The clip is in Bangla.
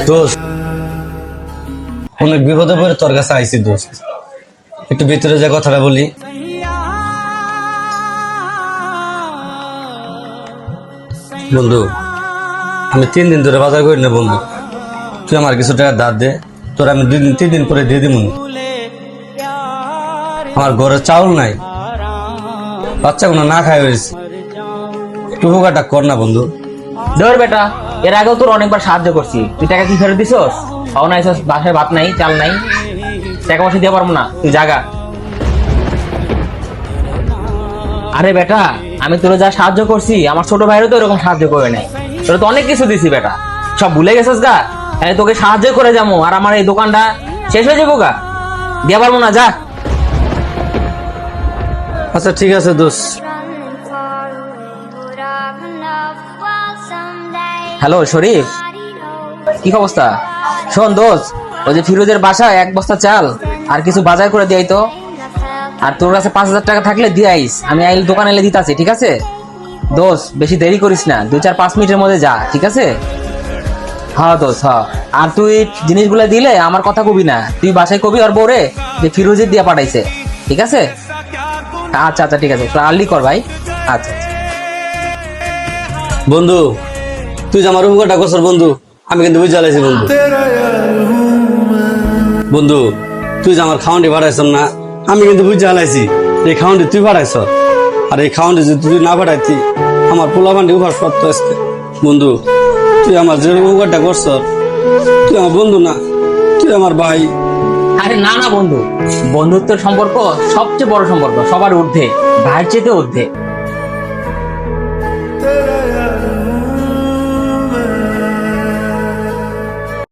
দোস্ত অনেক বিপদে পড়ে তোর কাছে আইছি দোস্ত, একটু ভিতরে যে কথাটা বলি। বন্ধু আমি 3 দিন ধরে বাজার করি না বন্ধু, তুই আমার কিছু টাকা ধার দে, তোর আমি 2-3 দিন পরে দিয়ে দিব। আমার ঘরে চাউল নাই, বাচ্চাগুলো না খায় হয়েছে, একটু উপকারটা কর না বন্ধু। ধর বেটা, এর আগেও তোর অনেকবার সাহায্য করছি, তুই টাকা কি ফেরত দিছস? খাও নাই, বাসায় ভাত নাই, চাল নাই, টাকা পয়সা দিয়ে পারবো না, তুই জাগা। আরে বেটা, আমি তোর যা সাহায্য করছি আমার ছোট ভাইরও তো এরকম সাহায্য করে নাই, তোর তো অনেক কিছু দিছি বেটা, সব ভুলে গেছিস গা? তাহলে তোকে সাহায্য করে যাবো আর আমার এই দোকানটা শেষ হয়ে যাবো গা, দিয়ে পারবো না, যা। আচ্ছা ঠিক আছে দোস্ত। হ্যালো শরীফ, কি অবস্থা? শোন দোস্ত, ওই যে ফিরোজের বাসায় 1 বস্তা চাল আর কিছু বাজার করে দিয়াই তো, আর তোর কাছে 5000 টাকা থাকলে দিয়ে আইস, আমি আইল দোকানে এলে দিতাছি, ঠিক আছে? দোস্ত বেশি দেরি করিস না, 2-4-5 মিনিটের মধ্যে যা, ঠিক আছে? হ্যাঁ দোস্ত, হ্যাঁ। আর তুই জিনিসগুলো দিলে আমার কথা কবি না, তুই বাসায় কবি আর বউরে যে ফিরোজের দিয়া পাঠাইছে, ঠিক আছে? আচ্ছা আচ্ছা ঠিক আছে, তো আর্লি কর ভাই। আচ্ছা বন্ধু তুই যে আমার উপকারটা করছস বন্ধু, আমি কিন্তু বুঝে আলাইছি বন্ধু। বন্ধু তুই যে আমার খাওয়ানটি পাঠাইছ না, আমি কিন্তু বুঝে আলাইছি এই খাওয়ানটি তুই পাঠাইছ, আর এই খাওয়ানটি যদি তুই না পাঠাইতি আমার পোলাপানটি উপহার সত্য আজকে। বন্ধু তুই আমার যে উপকারটা করছস, তুই আমার বন্ধু না, তুই আমার ভাই। আরে না না বন্ধু, বন্ধুত্বের সম্পর্ক সবচেয়ে বড় সম্পর্ক, সবার ঊর্ধ্বে, ভাইয়ের চেয়ে ঊর্ধ্বে।